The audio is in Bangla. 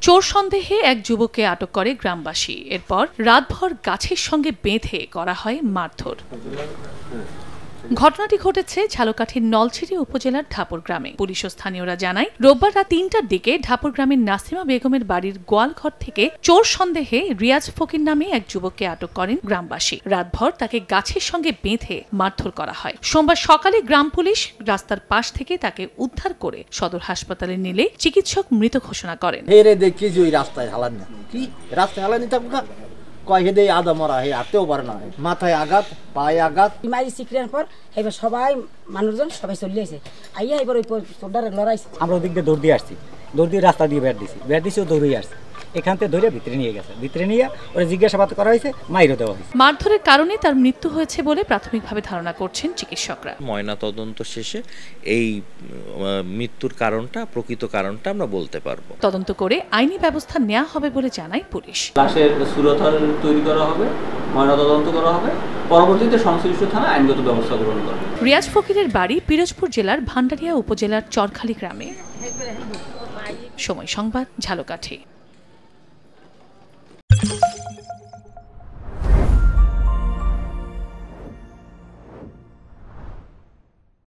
চোর সন্দেহে এক যুবককে আটক করে গ্রামবাসী। এরপর রাতভর গাছের সঙ্গে বেঁধে করা হয় মারধর। ঘটনাটি ঘটেছে ঝালকাঠির নলছিটি উপজেলার ঢাপুর গ্রামে। পুলিশ ও স্থানীয়রা জানায়, রোববার রাত ৩টার দিকে ঢাপুর গ্রামের নাসিমা বেগমের বাড়ির গোয়ালঘর থেকে চোর সন্দেহে রিয়াজ ফকির নামে এক যুবককে আটক করেন গ্রামবাসী। রাতভর তাকে গাছের সঙ্গে বেঁধে মারধর করা হয়। সোমবার সকালে গ্রাম পুলিশ রাস্তার পাশ থেকে তাকে উদ্ধার করে সদর হাসপাতালে নিলে চিকিৎসক মৃত ঘোষণা করেন। মাথায় আঘাত, পায়ে আঘাত, মারি সিক্রের পর এবার সবাই মানুষজন সবাই চলে আসে। আইয়া এবার ওই সোডারে লড়াইছে। আমরা ওদিক দিয়ে দৌড় দিয়ে আসছি, দৌড় দিয়ে রাস্তা দিয়ে বের দিছি ও দৌড়ে আসছে। এখান থেকে ধরে ভিতরে নিয়ে গেছে, ভিতরে নিয়ে ওরা জিজ্ঞাসাবাদ করা হয়েছে, মাইরও দেওয়া হয়েছে। মারধরের কারণে তার মৃত্যু হয়েছে বলে প্রাথমিকভাবে ধারণা করছেন চিকিৎসকরা। ময়না তদন্ত শেষে এই মৃত্যুর কারণটা, প্রকৃত কারণটা আমরা বলতে পারবো। তদন্ত করে আইনি ব্যবস্থা নেওয়া হবে বলে জানায় পুলিশ। লাশের সুরতহাল তৈরি করা হবে, ময়না তদন্ত করা হবে, পরবর্তীতে সংশ্লিষ্ট থানা আইনগত ব্যবস্থা গ্রহণ করবে। রিয়াজ ফকিরের বাড়ি পিরোজপুর জেলার ভান্ডারিয়া উপজেলার চরখালী গ্রামে। সময় সংবাদ, ঝালকাঠি।